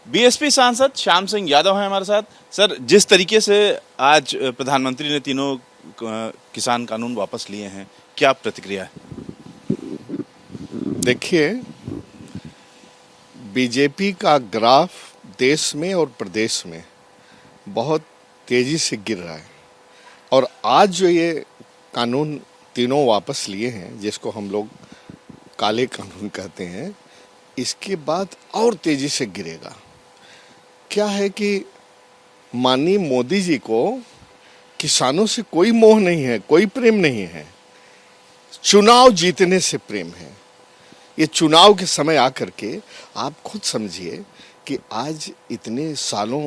BSP सांसद श्याम सिंह यादव हैं हमारे साथ। सर, जिस तरीके से आज प्रधानमंत्री ने तीनों किसान कानून वापस लिए हैं, क्या प्रतिक्रिया है? देखिए, बीजेपी का ग्राफ देश में और प्रदेश में बहुत तेजी से गिर रहा है। और आज जो ये कानून तीनों वापस लिए हैं, जिसको हम लोग काले कानून कहते हैं, इसके बाद और तेजी से गिरेगा। क्या है कि माननीय मोदी जी को किसानों से कोई मोह नहीं है, कोई प्रेम नहीं है, चुनाव जीतने से प्रेम है। ये चुनाव के समय आकर के आप खुद समझिए कि आज इतने सालों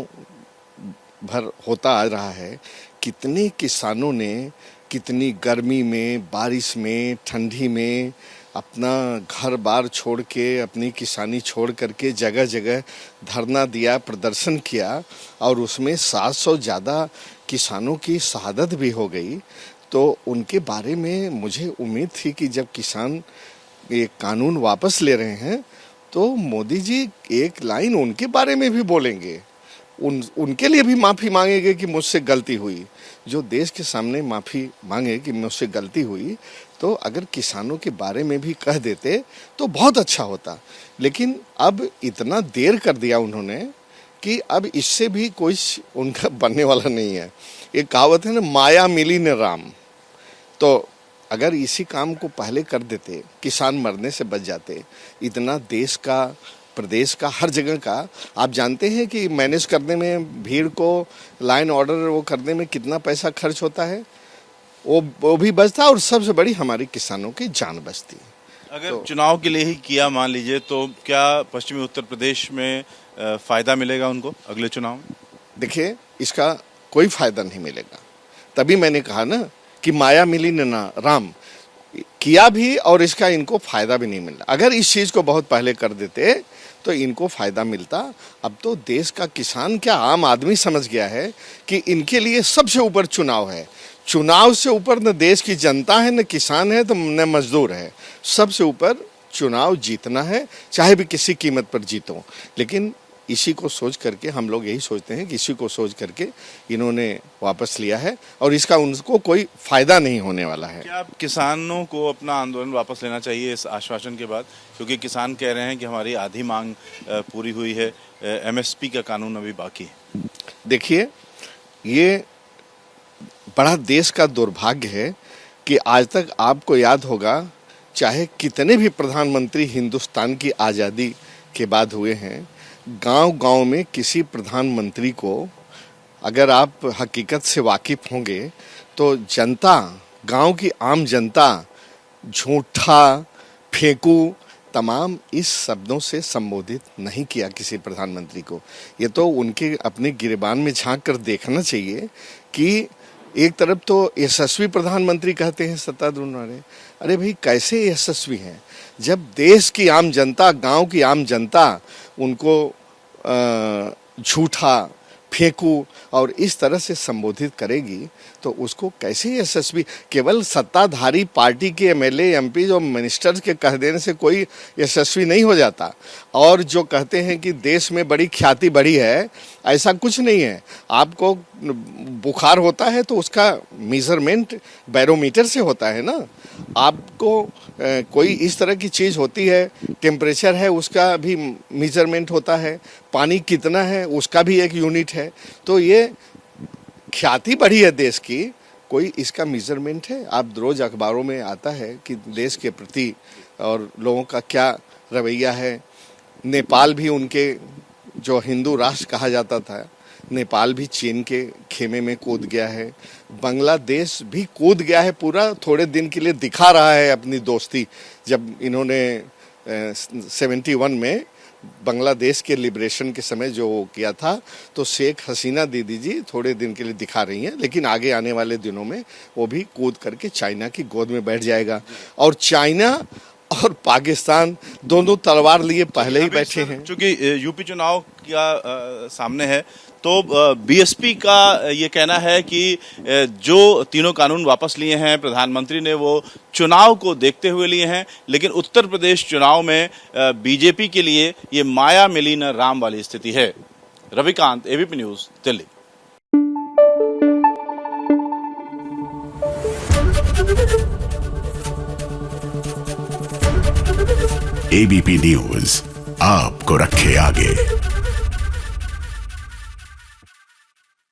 भर होता आ रहा है, कितने किसानों ने कितनी गर्मी में, बारिश में, ठंडी में अपना घर बार छोड़ के, अपनी किसानी छोड़ करके जगह जगह धरना दिया, प्रदर्शन किया, और उसमें 700 ज़्यादा किसानों की शहादत भी हो गई। तो उनके बारे में मुझे उम्मीद थी कि जब किसान ये कानून वापस ले रहे हैं तो मोदी जी एक लाइन उनके बारे में भी बोलेंगे, उनके लिए भी माफ़ी मांगेंगे कि मुझसे गलती हुई। जो देश के सामने माफ़ी मांगे कि मुझसे गलती हुई, तो अगर किसानों के बारे में भी कह देते तो बहुत अच्छा होता। लेकिन अब इतना देर कर दिया उन्होंने कि अब इससे भी कोई उनका बनने वाला नहीं है। एक कहावत है ना, माया मिली न राम। तो अगर इसी काम को पहले कर देते, किसान मरने से बच जाते। इतना देश का, प्रदेश का, हर जगह का आप जानते हैं कि मैनेज करने में, भीड़ को लाइन ऑर्डर वो करने में कितना पैसा खर्च होता है, वो भी बचता, और सबसे बड़ी हमारी किसानों की जान बचती। अगर तो चुनाव के लिए ही किया मान लीजिए, तो क्या पश्चिमी उत्तर प्रदेश में फायदा मिलेगा उनको अगले चुनाव में? देखिए, इसका कोई फायदा नहीं मिलेगा। तभी मैंने कहा ना कि माया मिली न राम, किया भी और इसका इनको फायदा भी नहीं मिला। अगर इस चीज को बहुत पहले कर देते तो इनको फायदा मिलता। अब तो देश का किसान क्या, आम आदमी समझ गया है कि इनके लिए सबसे ऊपर चुनाव है। चुनाव से ऊपर न देश की जनता है, न किसान है, तो न मजदूर है। सबसे ऊपर चुनाव जीतना है, चाहे भी किसी कीमत पर जीतो। लेकिन इसी को सोच करके हम लोग यही सोचते हैं कि इसी को सोच करके इन्होंने वापस लिया है, और इसका उनको कोई फायदा नहीं होने वाला है। क्या किसानों को अपना आंदोलन वापस लेना चाहिए इस आश्वासन के बाद? क्योंकि किसान कह रहे हैं कि हमारी आधी मांग पूरी हुई है, एमएसपी का कानून अभी बाकी है। देखिए, ये बड़ा देश का दुर्भाग्य है कि आज तक आपको याद होगा, चाहे कितने भी प्रधानमंत्री हिंदुस्तान की आज़ादी के बाद हुए हैं, गांव-गांव में किसी प्रधानमंत्री को अगर आप हकीकत से वाकिफ होंगे तो जनता, गांव की आम जनता झूठा, फेंकू, तमाम इस शब्दों से संबोधित नहीं किया किसी प्रधानमंत्री को। ये तो उनके अपने गिरेबान में झांक कर देखना चाहिए कि एक तरफ तो यशस्वी प्रधानमंत्री कहते हैं सत्तारूढ़ वाले, अरे भाई कैसे यशस्वी हैं जब देश की आम जनता, गांव की आम जनता उनको झूठा, फेंकू और इस तरह से संबोधित करेगी, तो उसको कैसे यशस्वी? केवल सत्ताधारी पार्टी के एमएलए, एमपी और मिनिस्टर्स के कह देने से कोई यशस्वी नहीं हो जाता। और जो कहते हैं कि देश में बड़ी ख्याति बढ़ी है, ऐसा कुछ नहीं है। आपको बुखार होता है तो उसका मेजरमेंट बैरोमीटर से होता है ना। आपको कोई इस तरह की चीज़ होती है, टेम्परेचर है उसका भी मेजरमेंट होता है, पानी कितना है उसका भी एक यूनिट है। तो ये ख्याति बढ़ी है देश की, कोई इसका मेजरमेंट है? आप रोज अखबारों में आता है कि देश के प्रति और लोगों का क्या रवैया है। नेपाल भी, उनके जो हिंदू राष्ट्र कहा जाता था, नेपाल भी चीन के खेमे में कूद गया है। बांग्लादेश भी कूद गया है पूरा, थोड़े दिन के लिए दिखा रहा है अपनी दोस्ती। जब इन्होंने 71 में बांग्लादेश के लिबरेशन के समय जो किया था, तो शेख हसीना दीदी जी थोड़े दिन के लिए दिखा रही हैं, लेकिन आगे आने वाले दिनों में वो भी कूद करके चाइना की गोद में बैठ जाएगा। और चाइना और पाकिस्तान दोनों तलवार लिए पहले ही बैठे हैं। चूंकि यूपी चुनाव का सामने है तो बीएसपी का ये कहना है कि जो तीनों कानून वापस लिए हैं प्रधानमंत्री ने वो चुनाव को देखते हुए लिए हैं, लेकिन उत्तर प्रदेश चुनाव में बीजेपी के लिए ये माया मिली न राम वाली स्थिति है। Ravikant, ABP news, Delhi. ABP news आपको रखे आगे।